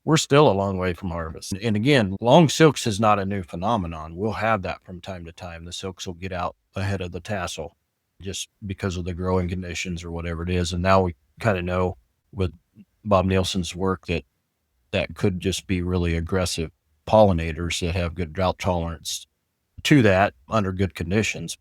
we're still a long way from harvest. And again, long silks is not a new phenomenon. We'll have that from time to time. The silks will get out ahead of the tassel just because of the growing conditions or whatever it is. And now we kind of know with Bob Nielsen's work that could just be really aggressive pollinators that have good drought tolerance to that under good conditions.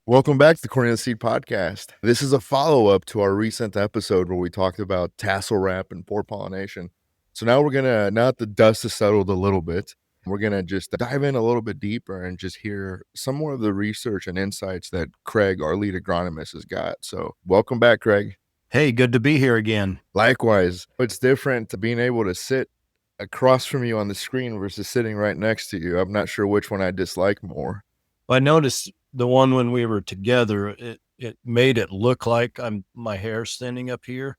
Welcome back to the Cornelius Seed Podcast. This is a follow-up to our recent episode where we talked about tassel wrap and poor pollination. So now now that the dust has settled a little bit, we're going to just dive in a little bit deeper and just hear some more of the research and insights that Craig, our lead agronomist, has got. So welcome back, Craig. Hey, good to be here again. Likewise. It's different to being able to sit across from you on the screen versus sitting right next to you. I'm not sure which one I dislike more. Well, I noticed the one when we were together, it made it look like my hair's thinning up here,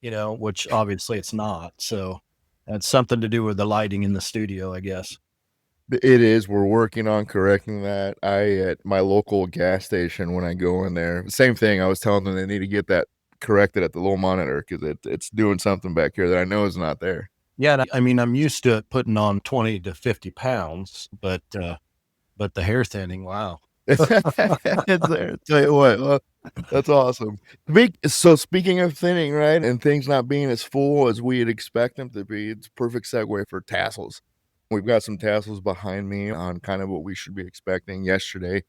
which obviously it's not. So that's something to do with the lighting in the studio, I guess. It is. We're working on correcting that. At my local gas station, when I go in there, same thing. I was telling them they need to get that corrected at the little monitor because it's doing something back here that I know is not there. Yeah, I mean, I'm used to it putting on 20 to 50 pounds, but the hair thinning, wow. It's there. Tell you what, well, that's awesome. So speaking of thinning, right, and things not being as full as we'd expect them to be, it's a perfect segue for tassels. We've got some tassels behind me on kind of what we should be expecting. Yesterday,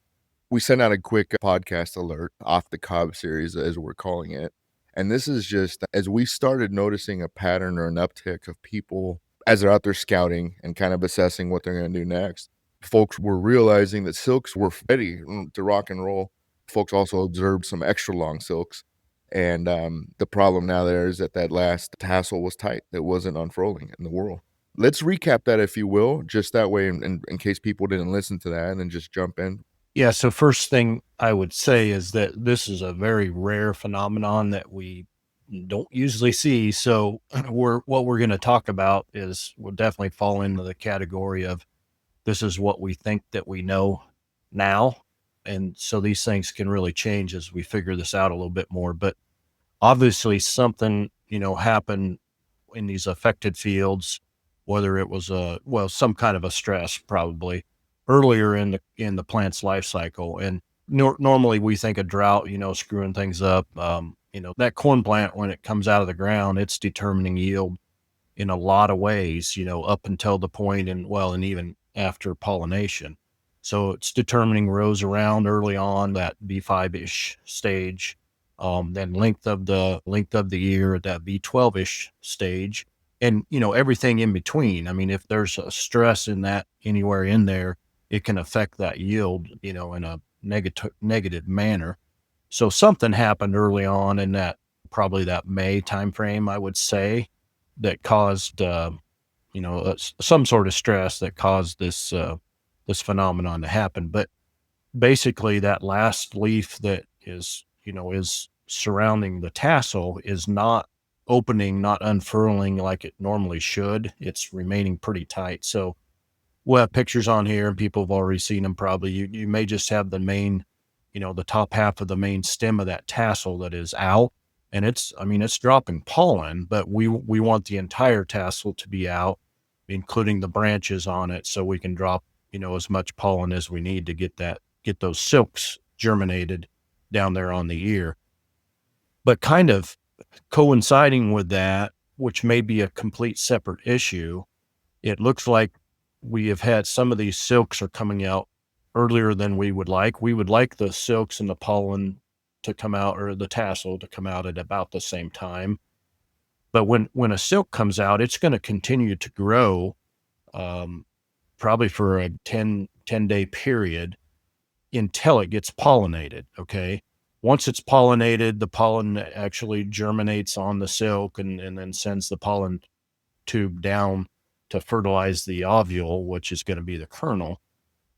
we sent out a quick podcast alert, off the cob series, as we're calling it. And this is just as we started noticing a pattern or an uptick of people as they're out there scouting and kind of assessing what they're going to do next. Folks were realizing that silks were ready to rock and roll. Folks also observed some extra long silks. And the problem now there is that last tassel was tight. It wasn't unfurling in the whirl. Let's recap that, if you will, just that way in case people didn't listen to that, and then just jump in. Yeah, so first thing I would say is that this is a very rare phenomenon that we don't usually see. So what we're going to talk about will definitely fall into the category of this is what we think that we know now. And so these things can really change as we figure this out a little bit more. But obviously something, happened in these affected fields, whether it was some kind of a stress probably earlier in the plant's life cycle. And normally we think of drought, screwing things up. That corn plant, when it comes out of the ground, it's determining yield in a lot of ways, up until the point and even after pollination. So it's determining rows around early on, that B5-ish stage, then length of the ear at that B12-ish stage, and everything in between. I mean, if there's a stress in that anywhere in there, it can affect that yield, in a negative manner. So something happened early on in probably that May timeframe, I would say, that caused some sort of stress that caused this phenomenon to happen. But basically that last leaf that is surrounding the tassel is not opening, not unfurling like it normally should. It's remaining pretty tight. So we'll have pictures on here, and people have already seen them probably. You may just have the main, the top half of the main stem of that tassel that is out, and it's dropping pollen, but we want the entire tassel to be out, including the branches on it, so we can drop, as much pollen as we need to get those silks germinated down there on the ear. But kind of coinciding with that, which may be a complete separate issue, it looks like we have had some of these silks are coming out earlier than we would like. We would like the silks and the pollen to come out, or the tassel to come out at about the same time. But when a silk comes out, it's going to continue to grow, probably for a 10-day period until it gets pollinated. Okay. Once it's pollinated, the pollen actually germinates on the silk and then sends the pollen tube down to fertilize the ovule, which is going to be the kernel.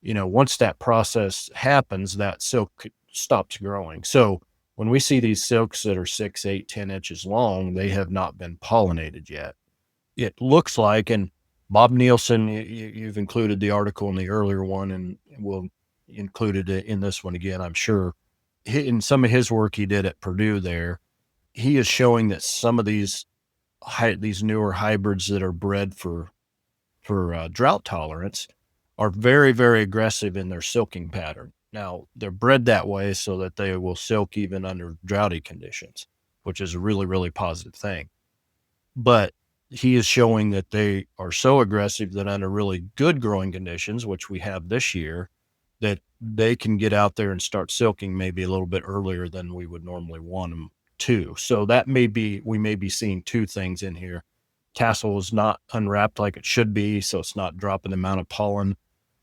Once that process happens, that silk stops growing. So when we see these silks that are 6, 8, 10 inches long, they have not been pollinated yet. It looks like, and Bob Nielsen, you've included the article in the earlier one, and we'll include it in this one again, I'm sure. In some of his work he did at Purdue there, he is showing that some of these newer hybrids that are bred for drought tolerance are very, very aggressive in their silking pattern. Now, they're bred that way so that they will silk even under droughty conditions, which is a really, really positive thing. But he is showing that they are so aggressive that under really good growing conditions, which we have this year, that they can get out there and start silking maybe a little bit earlier than we would normally want them to. So we may be seeing two things in here. Tassel is not unwrapped like it should be, so it's not dropping the amount of pollen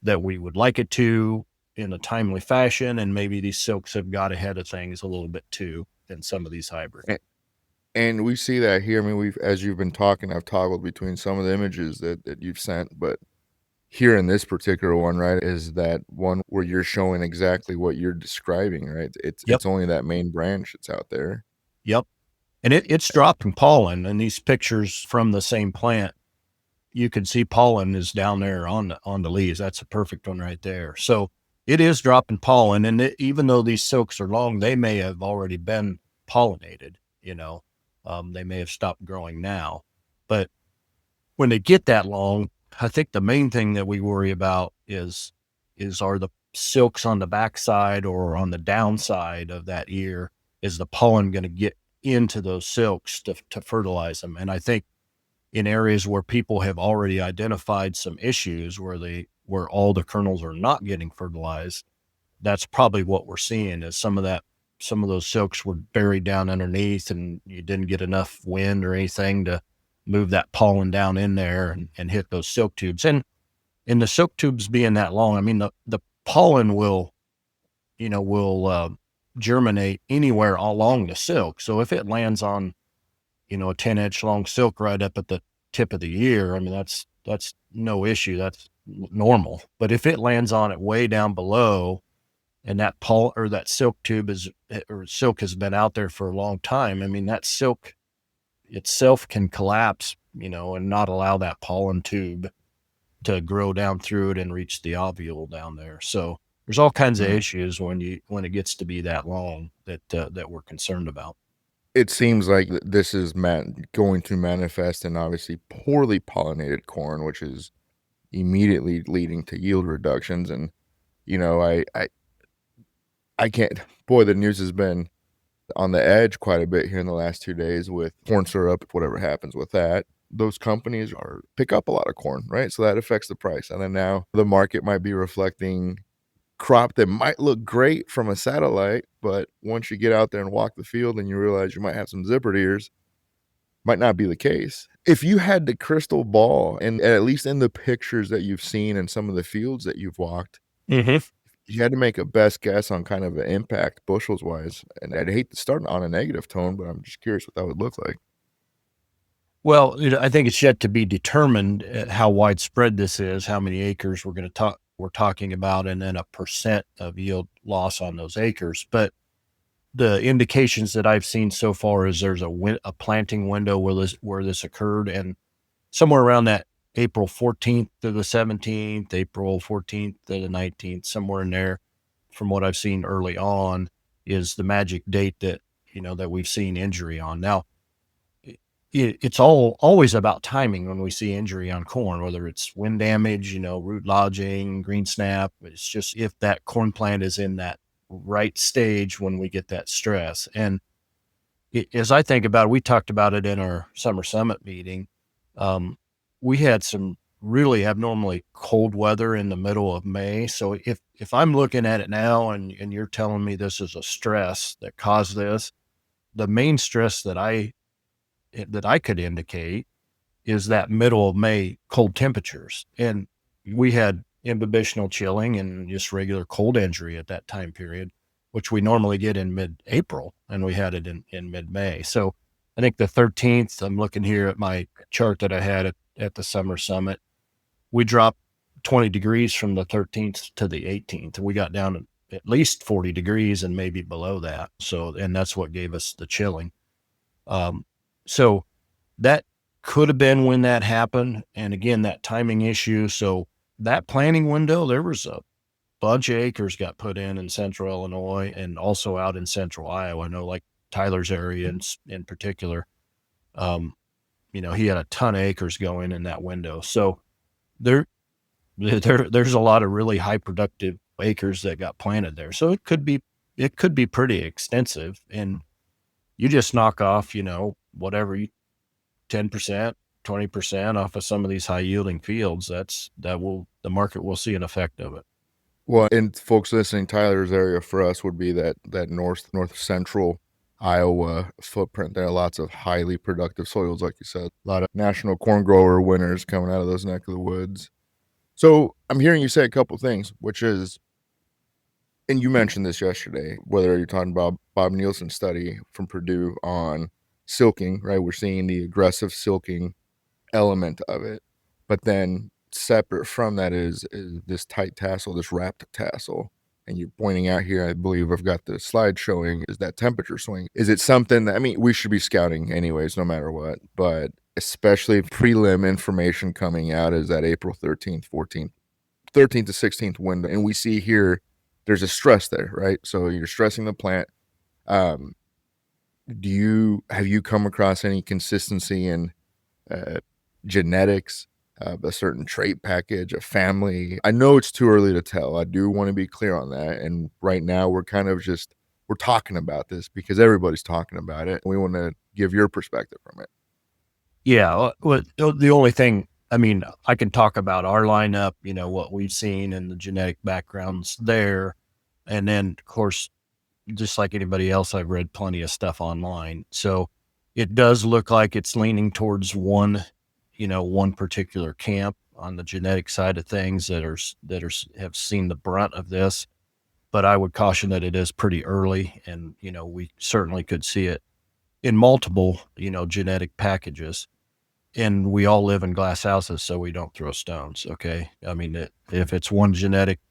that we would like it to in a timely fashion, and maybe these silks have got ahead of things a little bit too in some of these hybrids. And we see that here. I mean, as you've been talking, I've toggled between some of the images that you've sent, but here in this particular one, right, is that one where you're showing exactly what you're describing, right? It's only that main branch that's out there. Yep. And it's dropping pollen, and these pictures from the same plant, you can see pollen is down there on the leaves. That's a perfect one right there. So it is dropping pollen, and even though these silks are long, they may have already been pollinated, they may have stopped growing now. But when they get that long, I think the main thing that we worry about is are the silks on the backside or on the downside of that ear, is the pollen going to get into those silks to fertilize them? And I think in areas where people have already identified some issues where all the kernels are not getting fertilized, that's probably what we're seeing, is some of those silks were buried down underneath and you didn't get enough wind or anything to move that pollen down in there and hit those silk tubes. And in the silk tubes being that long, I mean, the pollen will germinate anywhere along the silk. So if it lands on, a 10-inch long silk right up at the tip of the ear, I mean, that's no issue. That's normal. But if it lands on it way down below, and that silk tube silk has been out there for a long time, I mean, that silk itself can collapse, and not allow that pollen tube to grow down through it and reach the ovule down there. So there's all kinds of issues when it gets to be that long that we're concerned about. It seems like this is going to manifest in obviously poorly pollinated corn, which is immediately leading to yield reductions. And, I can't, boy, the news has been on the edge quite a bit here in the last 2 days with corn syrup, whatever happens with that. Those companies pick up a lot of corn, right? So that affects the price. And then now the market might be reflecting crop that might look great from a satellite, but once you get out there and walk the field and you realize you might have some zippered ears, might not be the case. If you had the crystal ball, and at least in the pictures that you've seen in some of the fields that you've walked, you had to make a best guess on kind of an impact bushels wise. And I'd hate to start on a negative tone, but I'm just curious what that would look like. Well, I think it's yet to be determined how widespread this is, how many acres we're talking about, and then a percent of yield loss on those acres. But the indications that I've seen so far is there's a planting window where this occurred, and somewhere around that April 14th to the 17th, April 14th to the 19th, somewhere in there, from what I've seen early on, is the magic date that we've seen injury on. Now, it's always about timing when we see injury on corn, whether it's wind damage, root lodging, green snap. It's just if that corn plant is in that right stage when we get that stress. And as I think about it, we talked about it in our summer summit meeting. We had some really abnormally cold weather in the middle of May. So if I'm looking at it now and you're telling me this is a stress that caused this, the main stress that I could indicate is that middle of May cold temperatures. And we had imbibitional chilling and just regular cold injury at that time period, which we normally get in mid-April, and we had it in mid-May. So I think the 13th, I'm looking here at my chart that I had at the summer summit, we dropped 20 degrees from the 13th to the 18th. We got down at least 40 degrees and maybe below that. So, and that's what gave us the chilling. So that could have been when that happened. And again, that timing issue. So that planting window, there was a bunch of acres got put in central Illinois and also out in central Iowa. I know, like Tyler's area in particular. He had a ton of acres going in that window. So there's a lot of really high productive acres that got planted there. So it could be pretty extensive, and you just knock off, whatever 10%, 20% off of some of these high yielding fields. The market will see an effect of it. Well, and folks listening, Tyler's area for us would be that north central Iowa footprint. There are lots of highly productive soils, like you said. A lot of national corn grower winners coming out of those neck of the woods. So I'm hearing you say a couple things, which is, and you mentioned this yesterday, whether you're talking about Bob Nielsen study from Purdue on silking, right? We're seeing the aggressive silking element of it, but then separate from that is this tight tassel, this wrapped tassel. And you're pointing out here, I believe I've got the slide showing, is that temperature swing. Is it something that, we should be scouting anyways, no matter what, but especially prelim information coming out is that April 13th to 16th window. And we see here, there's a stress there, right? So you're stressing the plant. Have you come across any consistency in genetics, a certain trait package, a family? I know it's too early to tell. I do want to be clear on that. And right now we're kind of we're talking about this because everybody's talking about it. We want to give your perspective from it. Yeah. Well, the only thing, I can talk about our lineup, what we've seen and the genetic backgrounds there. And then, of course, just like anybody else, I've read plenty of stuff online. So it does look like it's leaning towards one particular camp on the genetic side of things that have seen the brunt of this. But I would caution that it is pretty early, and, we certainly could see it in multiple, genetic packages. And we all live in glass houses, so we don't throw stones. Okay. If it's one genetic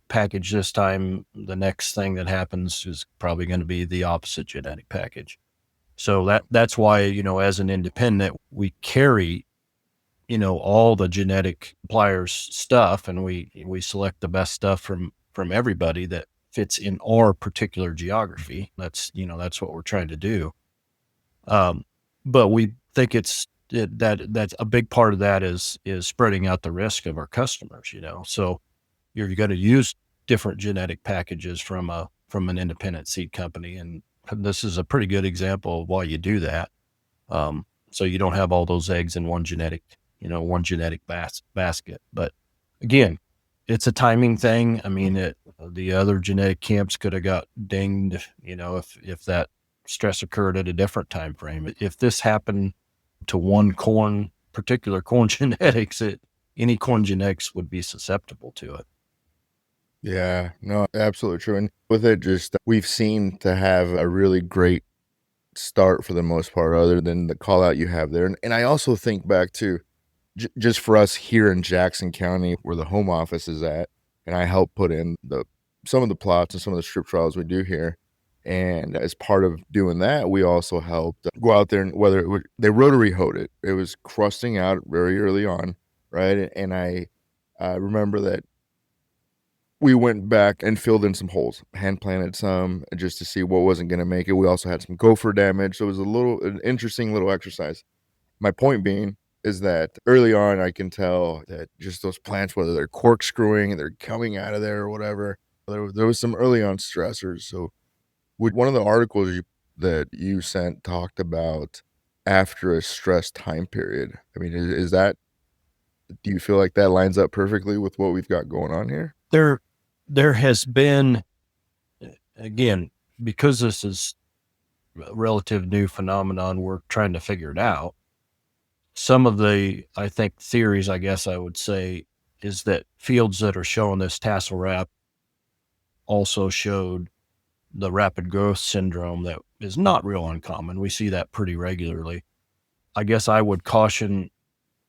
package this time, the next thing that happens is probably going to be the opposite genetic package. So that's why, as an independent, we carry, all the genetic suppliers stuff, and we select the best stuff from everybody that fits in our particular geography. That's what we're trying to do. But we think that's a big part of that is spreading out the risk of our customers, so you're going to use different genetic packages from an independent seed company. And this is a pretty good example of why you do that. So you don't have all those eggs in one genetic basket. But again, it's a timing thing. The other genetic camps could have got dinged, if that stress occurred at a different time frame. If this happened to one particular corn genetics, any corn genetics would be susceptible to it. Yeah, no, absolutely true. And with it, we've seen to have a really great start for the most part, other than the call out you have there. And I also think back to just for us here in Jackson County, where the home office is at, and I help put in some of the plots and some of the strip trials we do here. And as part of doing that, we also helped go out there, and they rotary hoed it. It was crusting out very early on, right? And I remember that we went back and filled in some holes, hand planted some just to see what wasn't going to make it. We also had some gopher damage. So it was an interesting little exercise. My point being is that early on, I can tell that just those plants, whether they're corkscrewing, they're coming out of there or whatever, there was some early on stressors. So one of the articles that you sent talked about after a stress time period. Is that, do you feel like that lines up perfectly with what we've got going on here? There has been, again, because this is a relative new phenomenon, we're trying to figure it out. Some of the, I think, theories, I guess I would say, is that fields that are showing this tassel wrap also showed the rapid growth syndrome that is not real uncommon. We see that pretty regularly. I guess I would caution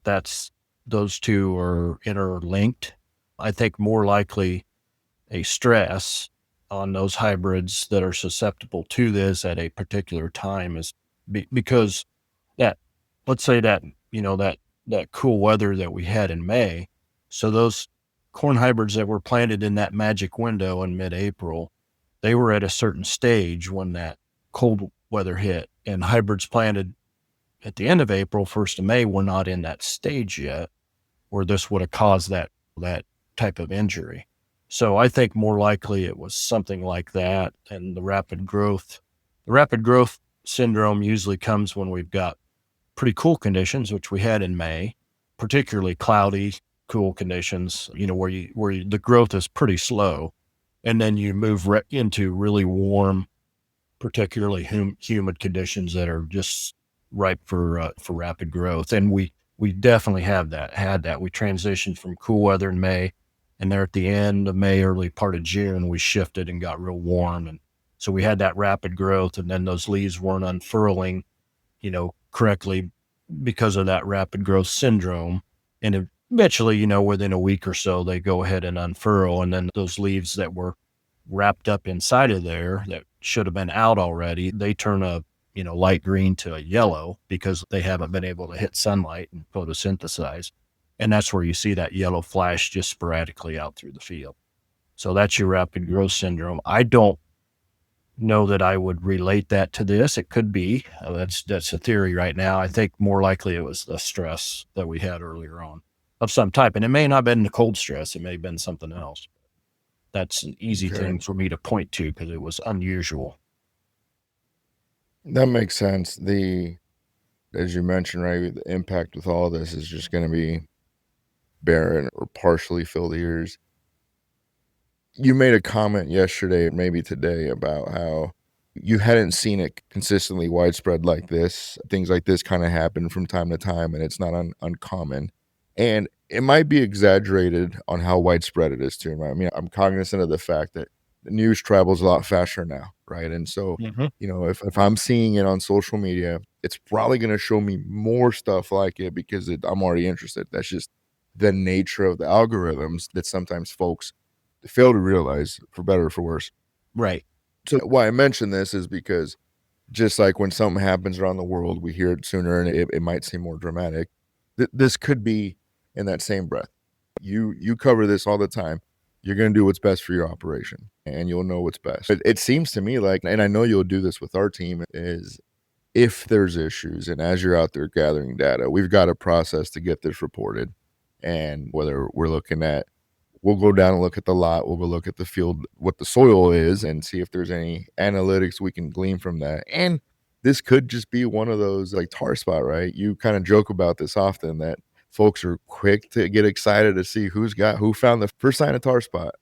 that those two are interlinked. I think more likely a stress on those hybrids that are susceptible to this at a particular time is because let's say that cool weather that we had in May. So those corn hybrids that were planted in that magic window in mid-April, they were at a certain stage when that cold weather hit, and hybrids planted at the end of April, 1st of May, were not in that stage yet where this would have caused that type of injury. So I think more likely it was something like that. And the rapid growth syndrome usually comes when we've got pretty cool conditions, which we had in May, particularly cloudy, cool conditions, where the growth is pretty slow. And then you move into really warm, particularly humid conditions that are just ripe for rapid growth. And we definitely had that. We transitioned from cool weather in May, and there at the end of May, early part of June, we shifted and got real warm. And so we had that rapid growth, and then those leaves weren't unfurling, correctly because of that rapid growth syndrome. And eventually, within a week or so, they go ahead and unfurl. And then those leaves that were wrapped up inside of there that should have been out already, they turn a light green to a yellow because they haven't been able to hit sunlight and photosynthesize. And that's where you see that yellow flash just sporadically out through the field. So that's your rapid growth syndrome. I don't know that I would relate that to this. It could be. That's a theory right now. I think more likely it was the stress that we had earlier on of some type. And it may not have been the cold stress. It may have been something else. That's an easy thing for me to point to because it was unusual. That makes sense. As you mentioned, right, the impact with all this is just going to be barren or partially filled ears. You made a comment yesterday, maybe today, about how you hadn't seen it consistently widespread like this. Things like this kind of happen from time to time, and it's not uncommon. And it might be exaggerated on how widespread it is too, right? I mean, I'm cognizant of the fact that the news travels a lot faster now, right? And so, if I'm seeing it on social media, it's probably going to show me more stuff like it because I'm already interested. That's just the nature of the algorithms that sometimes folks fail to realize, for better or for worse. Right. So why I mention this is because just like when something happens around the world, we hear it sooner and it might seem more dramatic. This could be in that same breath. You cover this all the time. You're going to do what's best for your operation and you'll know what's best. It seems to me like, and I know you'll do this with our team, is if there's issues and as you're out there gathering data, we've got a process to get this reported. And whether we're looking at, we'll go down and look at the lot, we'll go look at the field, what the soil is, and see if there's any analytics we can glean from that. And this could just be one of those like tar spot, right? You kind of joke about this often that folks are quick to get excited to see who found the first sign of tar spot.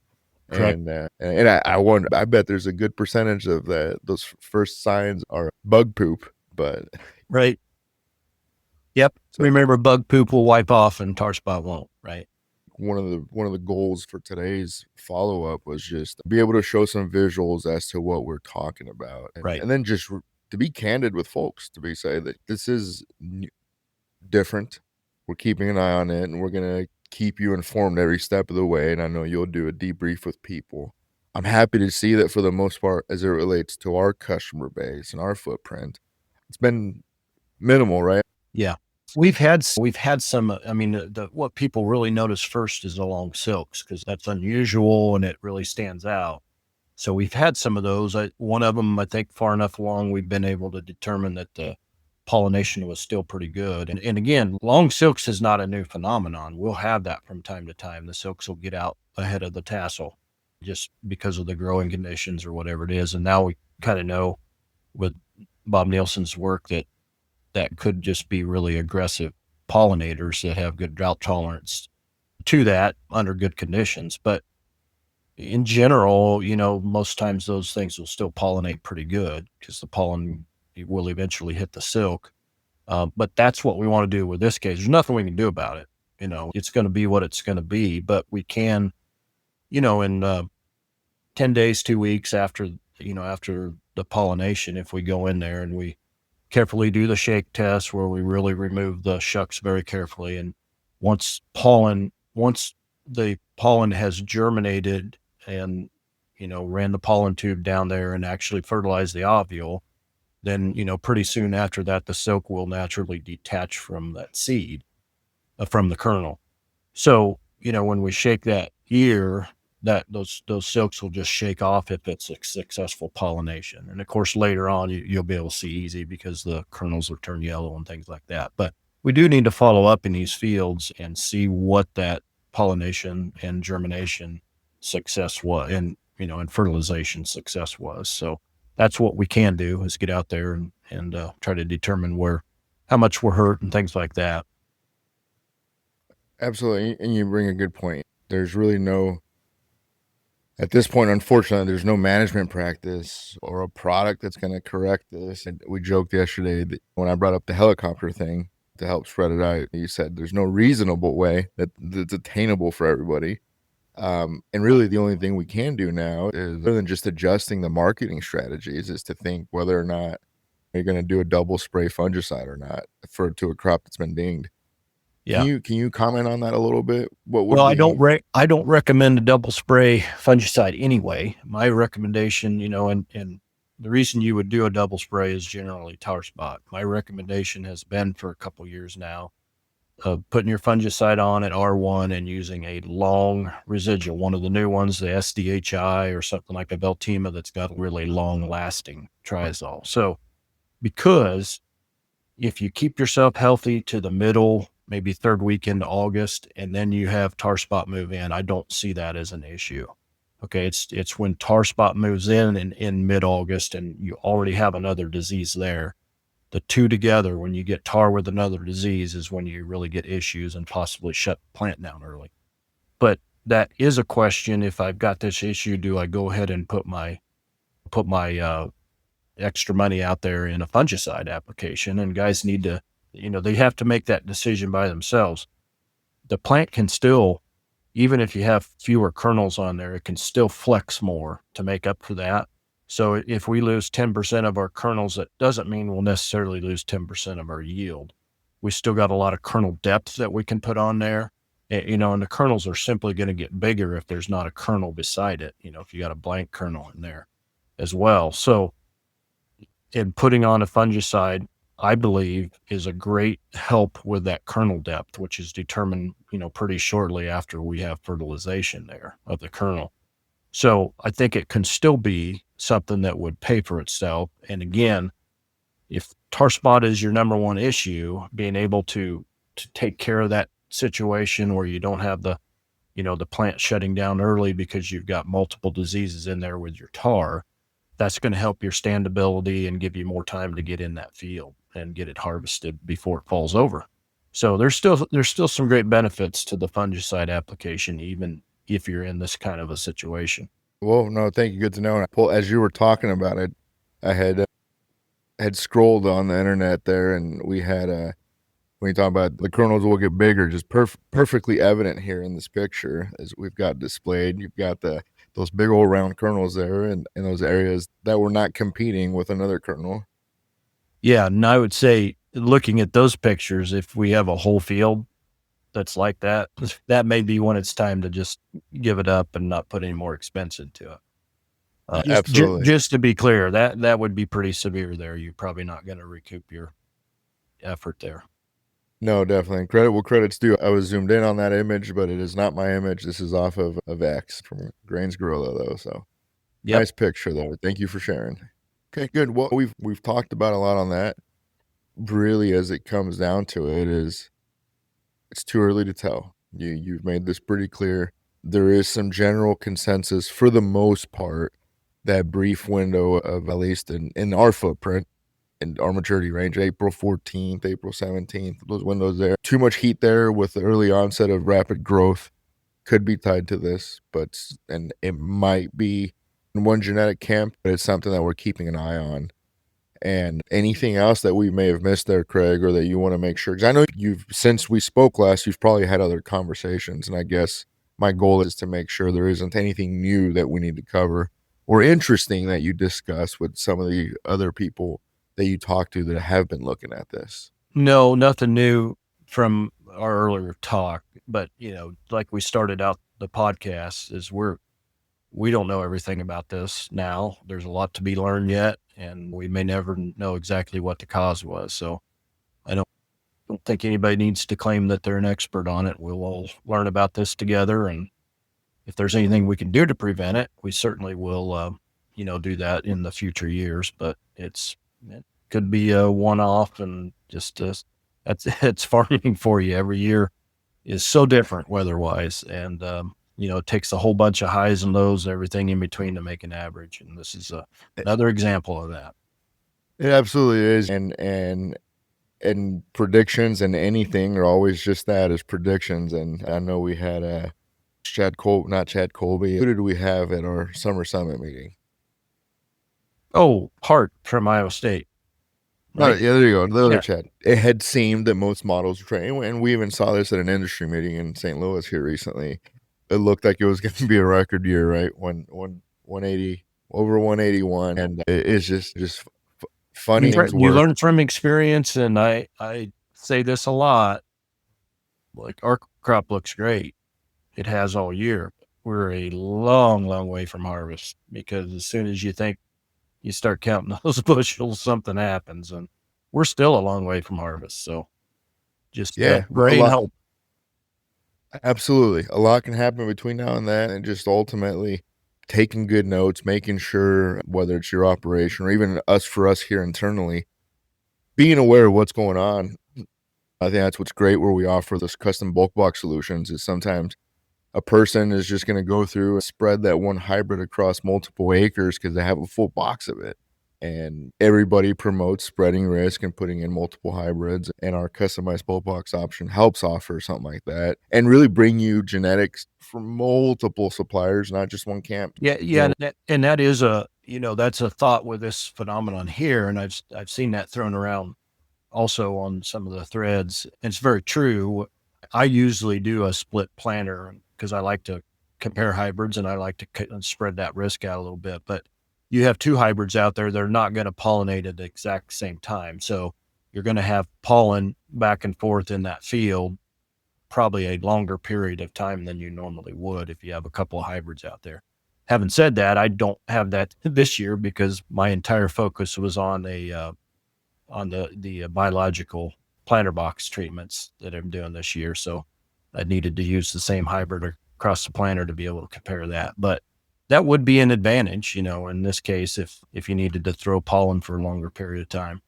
Correct. And I wonder, I bet there's a good percentage of those first signs are bug poop, but right. Yep. So, remember, bug poop will wipe off and tar spot won't, right? One of the goals for today's follow-up was just be able to show some visuals as to what we're talking about. Right. And then just to be candid with folks, to say that this is different. We're keeping an eye on it and we're going to keep you informed every step of the way. And I know you'll do a debrief with people. I'm happy to see that for the most part, as it relates to our customer base and our footprint, it's been minimal, right? Yeah. We've had some, I mean, what people really notice first is the long silks because that's unusual and it really stands out. So we've had some of those. One of them, I think far enough along, we've been able to determine that the pollination was still pretty good. And again, long silks is not a new phenomenon. We'll have that from time to time. The silks will get out ahead of the tassel just because of the growing conditions or whatever it is. And now we kind of know with Bob Nielsen's work that could just be really aggressive pollinators that have good drought tolerance to that under good conditions. But in general, most times those things will still pollinate pretty good because the pollen will eventually hit the silk. But that's what we want to do with this case. There's nothing we can do about it. It's going to be what it's going to be, but we can, in 10 days, 2 weeks after the pollination, if we go in there and we carefully do the shake test where we really remove the shucks very carefully. And once the pollen has germinated and, ran the pollen tube down there and actually fertilized the ovule, then, pretty soon after that, the silk will naturally detach from that seed, from the kernel. So, when we shake that ear, those silks will just shake off if it's a successful pollination. And of course, later on, you'll be able to see easy because the kernels will turn yellow and things like that. But we do need to follow up in these fields and see what that pollination and germination success was, and fertilization success was. So that's what we can do, is get out there and try to determine how much we're hurt and things like that. Absolutely. And you bring a good point. There's really at this point, unfortunately, there's no management practice or a product that's going to correct this. And we joked yesterday that when I brought up the helicopter thing to help spread it out, you said there's no reasonable way that's attainable for everybody. And really the only thing we can do now is, other than just adjusting the marketing strategies, is to think whether or not you're going to do a double spray fungicide or not to a crop that's been dinged. Yeah. Can you comment on that a little bit? I don't recommend a double spray fungicide anyway. My recommendation, and the reason you would do a double spray is generally tar spot. My recommendation has been for a couple years now of putting your fungicide on at R1 and using a long residual, one of the new ones, the SDHI or something like a Veltima that's got a really long lasting triazole. So because if you keep yourself healthy to the middle, maybe third week into August, and then you have tar spot move in, I don't see that as an issue. Okay. It's when tar spot moves in mid-August and you already have another disease there. The two together, when you get tar with another disease, is when you really get issues and possibly shut the plant down early. But that is a question. If I've got this issue, do I go ahead and put my extra money out there in a fungicide application? And guys need to, they have to make that decision by themselves. The plant can still, even if you have fewer kernels on there, it can still flex more to make up for that. So if we lose 10% of our kernels, that doesn't mean we'll necessarily lose 10% of our yield. We still got a lot of kernel depth that we can put on there, and the kernels are simply going to get bigger if there's not a kernel beside it, if you got a blank kernel in there as well. So in putting on a fungicide, I believe, is a great help with that kernel depth, which is determined, pretty shortly after we have fertilization there of the kernel. So I think it can still be something that would pay for itself. And again, if tar spot is your number one issue, being able to take care of that situation where you don't have the plant shutting down early because you've got multiple diseases in there with your tar, that's going to help your standability and give you more time to get in that field and get it harvested before it falls over. So there's still some great benefits to the fungicide application, even if you're in this kind of a situation. Well, no, thank you. Good to know. As you were talking about it, I had scrolled on the internet there, and we had when you talk about the kernels will get bigger, just perfectly evident here in this picture as we've got displayed. You've got those big old round kernels there, and in those areas that were not competing with another kernel. Yeah, and I would say, looking at those pictures, if we have a whole field that's like that may be when it's time to just give it up and not put any more expense into it. Absolutely. Just to be clear, that would be pretty severe there. You're probably not going to recoup your effort there. No, definitely. Credit's due. I was zoomed in on that image, but it is not my image. This is off of X from Grains Gorilla, though. So Yep. Nice picture, though. Thank you for sharing. Okay, good. Well, we've talked about a lot on that. Really, as it comes down to it, it's too early to tell. You've made this pretty clear. There is some general consensus for the most part, that brief window of, at least in our footprint, in our maturity range, April 14th, April 17th, those windows there. Too much heat there with the early onset of rapid growth could be tied to this, and it might be in one genetic camp, but it's something that we're keeping an eye on. And anything else that we may have missed there, Craig, or that you want to make sure, because I know since we spoke last, you've probably had other conversations, and I guess my goal is to make sure there isn't anything new that we need to cover or interesting that you discuss with some of the other people that you talk to that have been looking at this. No, nothing new from our earlier talk, but like we started out the podcast, is we don't know everything about this now. There's a lot to be learned yet, and we may never know exactly what the cause was. So I don't think anybody needs to claim that they're an expert on it. We'll all learn about this together and if there's anything we can do to prevent it, we certainly will, do that in the future years. But it could be a one-off, and just it's farming for you. Every year is so different weather-wise, and it takes a whole bunch of highs and lows and everything in between to make an average. And this is another example of that. It absolutely is. And predictions and anything are always just that, is predictions. And I know we had not Chad Colby. Who did we have at our summer summit meeting? Oh, Hart from Iowa State. Right? Yeah, there you go. The other Chad. It had seemed that most models were training, and we even saw this at an industry meeting in St. Louis here recently. It looked like it was going to be a record year, right? 180, over 181, and it's just funny. You learn from experience, and I say this a lot. Like, our crop looks great. It has all year. We're a long, long way from harvest, because as soon as you think you start counting those bushels, something happens, and we're still a long way from harvest. So just pray and hope. Absolutely. A lot can happen between now and then, and just ultimately taking good notes, making sure, whether it's your operation or even for us here internally, being aware of what's going on. I think that's what's great where we offer this custom bulk box solutions, is sometimes a person is just going to go through and spread that one hybrid across multiple acres because they have a full box of it. And everybody promotes spreading risk and putting in multiple hybrids. And our customized bulk box option helps offer something like that, and really bring you genetics from multiple suppliers, not just one camp. Yeah. And that is that's a thought with this phenomenon here. And I've seen that thrown around also on some of the threads. And it's very true. I usually do a split planter because I like to compare hybrids, and I like to spread that risk out a little bit. But you have two hybrids out there, they're not going to pollinate at the exact same time. So you're going to have pollen back and forth in that field, probably a longer period of time than you normally would if you have a couple of hybrids out there. Having said that, I don't have that this year because my entire focus was on the biological planter box treatments that I'm doing this year. So I needed to use the same hybrid across the planter to be able to compare that. But that would be an advantage, in this case, if you needed to throw pollen for a longer period of time.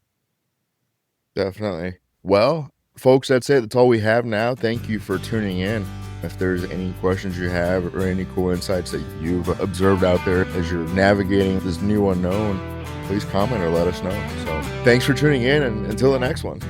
Definitely. Well, folks, that's it. That's all we have now. Thank you for tuning in. If there's any questions you have or any cool insights that you've observed out there as you're navigating this new unknown, please comment or let us know. So thanks for tuning in, and until the next one.